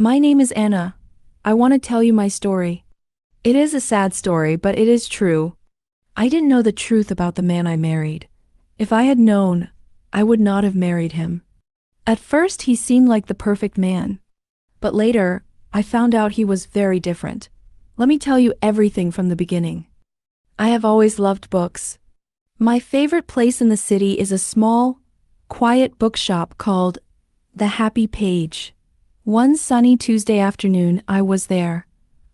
My name is Anna. I want to tell you my story. It is a sad story, but it is true. I didn't know the truth about the man I married. If I had known, I would not have married him. At first, he seemed like the perfect man. But later, I found out he was very different. Let me tell you everything from the beginning. I have always loved books. My favorite place in the city is a small, quiet bookshop called The Happy Page. One sunny Tuesday afternoon, I was there.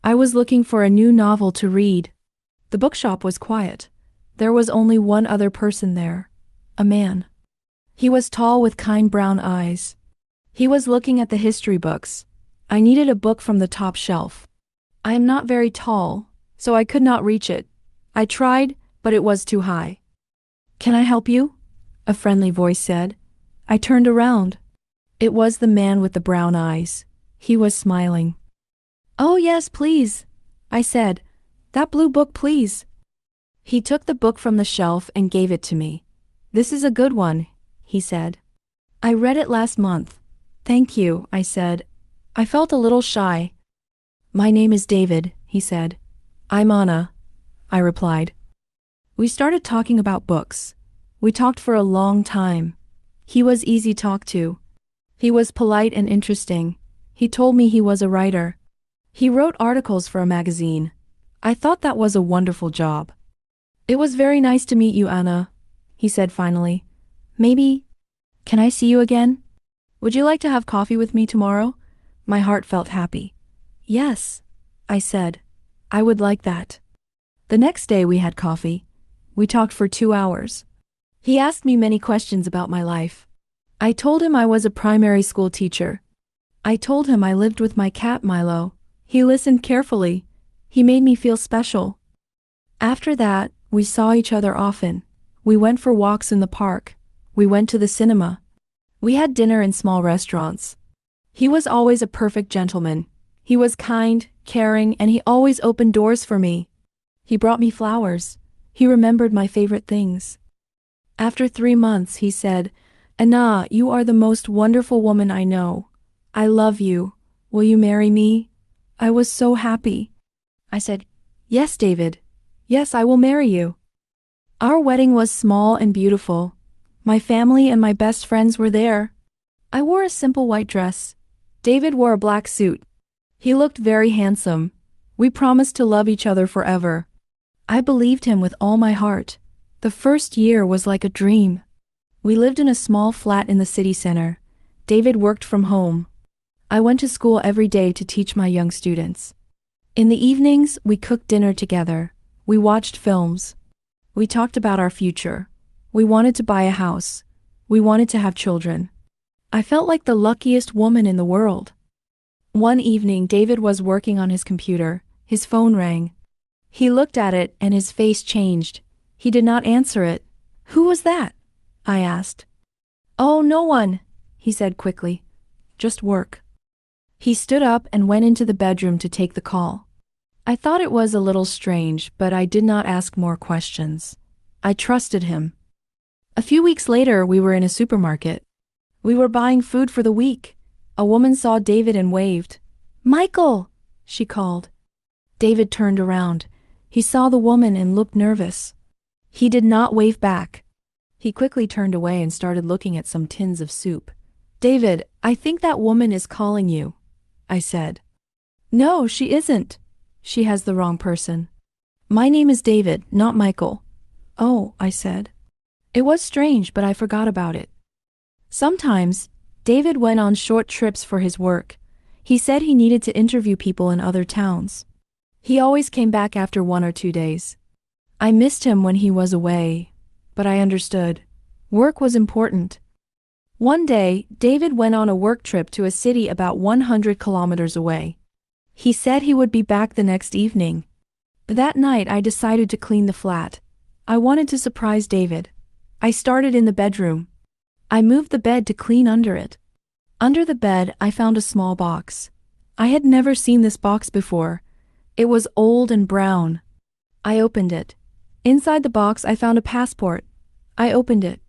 I was looking for a new novel to read. The bookshop was quiet. There was only one other person there. A man. He was tall with kind brown eyes. He was looking at the history books. I needed a book from the top shelf. I am not very tall, so I could not reach it. I tried, but it was too high. "Can I help you?" a friendly voice said. I turned around. It was the man with the brown eyes. He was smiling. "Oh yes, please," I said. "That blue book, please." He took the book from the shelf and gave it to me. "This is a good one," he said. "I read it last month." "Thank you," I said. I felt a little shy. "My name is David," he said. "I'm Anna," I replied. We started talking about books. We talked for a long time. He was easy to talk to. He was polite and interesting. He told me he was a writer. He wrote articles for a magazine. I thought that was a wonderful job. "It was very nice to meet you, Anna," he said finally. Can I see you again? Would you like to have coffee with me tomorrow?" My heart felt happy. "Yes," I said. "I would like that." The next day we had coffee. We talked for 2 hours. He asked me many questions about my life. I told him I was a primary school teacher. I told him I lived with my cat Milo. He listened carefully. He made me feel special. After that, we saw each other often. We went for walks in the park. We went to the cinema. We had dinner in small restaurants. He was always a perfect gentleman. He was kind, caring, and he always opened doors for me. He brought me flowers. He remembered my favorite things. After 3 months, he said, "Anna, you are the most wonderful woman I know. I love you. Will you marry me?" I was so happy. I said, "Yes, David. Yes, I will marry you." Our wedding was small and beautiful. My family and my best friends were there. I wore a simple white dress. David wore a black suit. He looked very handsome. We promised to love each other forever. I believed him with all my heart. The first year was like a dream. We lived in a small flat in the city center. David worked from home. I went to school every day to teach my young students. In the evenings, we cooked dinner together. We watched films. We talked about our future. We wanted to buy a house. We wanted to have children. I felt like the luckiest woman in the world. One evening, David was working on his computer. His phone rang. He looked at it and his face changed. He did not answer it. "Who was that?" I asked. "Oh, no one," he said quickly. "Just work." He stood up and went into the bedroom to take the call. I thought it was a little strange, but I did not ask more questions. I trusted him. A few weeks later, we were in a supermarket. We were buying food for the week. A woman saw David and waved. "Michael," she called. David turned around. He saw the woman and looked nervous. He did not wave back. He quickly turned away and started looking at some tins of soup. "David, I think that woman is calling you," I said. "No, she isn't. She has the wrong person. My name is David, not Michael." "Oh," I said. It was strange, but I forgot about it. Sometimes, David went on short trips for his work. He said he needed to interview people in other towns. He always came back after 1 or 2 days. I missed him when he was away, but I understood. Work was important. One day, David went on a work trip to a city about 100 kilometers away. He said he would be back the next evening. That night, I decided to clean the flat. I wanted to surprise David. I started in the bedroom. I moved the bed to clean under it. Under the bed, I found a small box. I had never seen this box before. It was old and brown. I opened it. Inside the box, I found a passport. I opened it.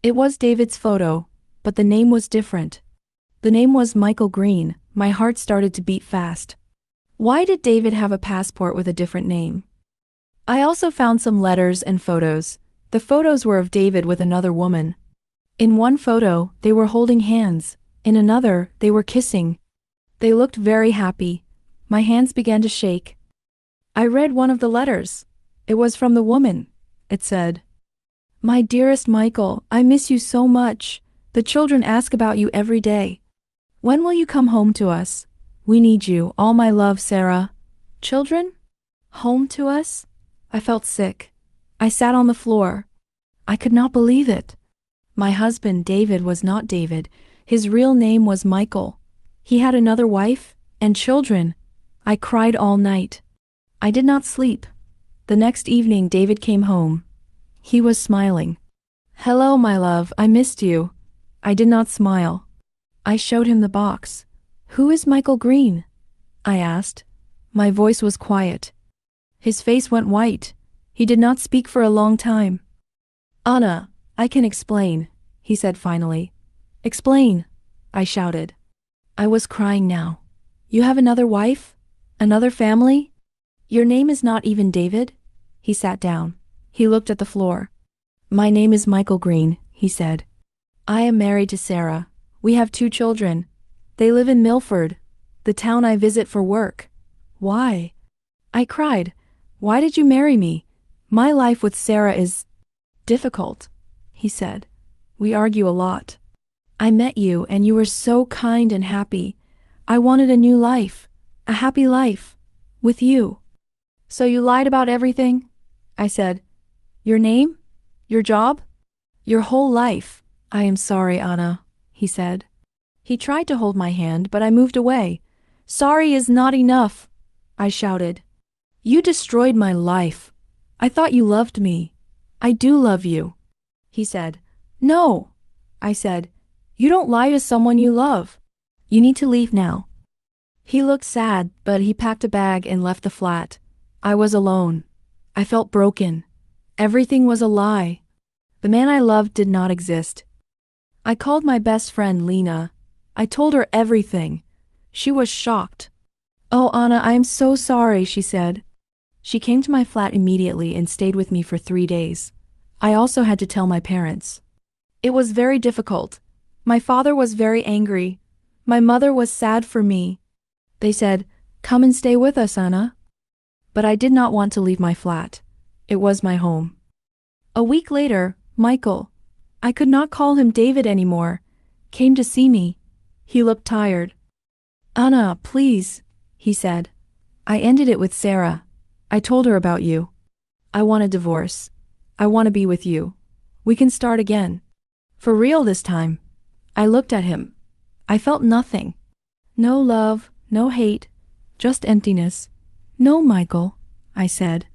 It was David's photo, but the name was different. The name was Michael Green, My heart started to beat fast. Why did David have a passport with a different name? I also found some letters and photos. The photos were of David with another woman. In one photo, they were holding hands. In another, they were kissing. They looked very happy. My hands began to shake. I read one of the letters. It was from the woman. It said, "My dearest Michael, I miss you so much. The children ask about you every day. When will you come home to us? We need you. All my love, Sarah." Children? Home to us? I felt sick. I sat on the floor. I could not believe it. My husband, David, was not David. His real name was Michael. He had another wife and children. I cried all night. I did not sleep. The next evening, David came home. He was smiling. "Hello, my love, I missed you." I did not smile. I showed him the box. "Who is Michael Green?" I asked. My voice was quiet. His face went white. He did not speak for a long time. "Anna, I can explain," he said finally. "Explain," I shouted. I was crying now. "You have another wife? Another family? Your name is not even David?" He sat down. He looked at the floor. "My name is Michael Green," he said. "I am married to Sarah. We have 2 children. They live in Milford, the town I visit for work." "Why?" I cried. "Why did you marry me? My life with Sarah is difficult," he said. "We argue a lot. I met you and you were so kind and happy. I wanted a new life, a happy life, with you." "So you lied about everything?" I said. "Your name? Your job? Your whole life?" "I am sorry, Anna," he said. He tried to hold my hand, but I moved away. "Sorry is not enough," I shouted. "You destroyed my life. I thought you loved me. I do love you." He said. "No," I said. "You don't lie to someone you love. You need to leave now." He looked sad, but he packed a bag and left the flat. I was alone. I felt broken. Everything was a lie. The man I loved did not exist. I called my best friend Lena. I told her everything. She was shocked. "Oh, Anna, I am so sorry," she said. She came to my flat immediately and stayed with me for 3 days. I also had to tell my parents. It was very difficult. My father was very angry. My mother was sad for me. They said, "Come and stay with us, Anna." But I did not want to leave my flat. It was my home. A week later, Michael, I could not call him David anymore, came to see me. He looked tired. "Anna, please," he said. "I ended it with Sarah. I told her about you. I want a divorce. I want to be with you. We can start again. For real this time." I looked at him. I felt nothing. No love, no hate, just emptiness. "No, Michael," I said.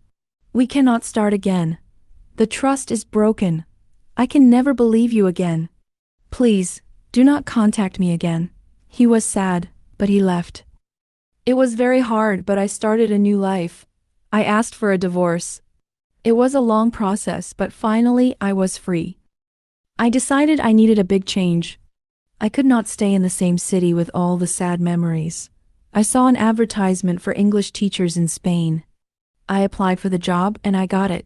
"We cannot start again. The trust is broken. I can never believe you again. Please, do not contact me again." He was sad, but he left. It was very hard, but I started a new life. I asked for a divorce. It was a long process, but finally I was free. I decided I needed a big change. I could not stay in the same city with all the sad memories. I saw an advertisement for English teachers in Spain. I applied for the job and I got it.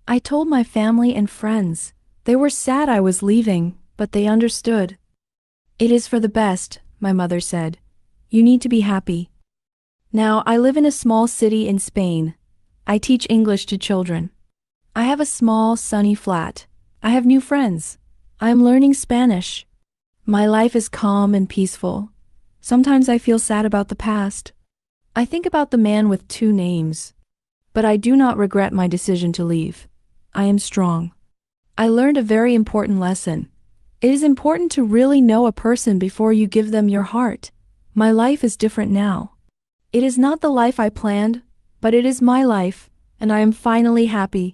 I told my family and friends. They were sad I was leaving, but they understood. "It is for the best," my mother said. "You need to be happy." Now I live in a small city in Spain. I teach English to children. I have a small, sunny flat. I have new friends. I am learning Spanish. My life is calm and peaceful. Sometimes I feel sad about the past. I think about the man with 2 names. But I do not regret my decision to leave. I am strong. I learned a very important lesson. It is important to really know a person before you give them your heart. My life is different now. It is not the life I planned, but it is my life, and I am finally happy.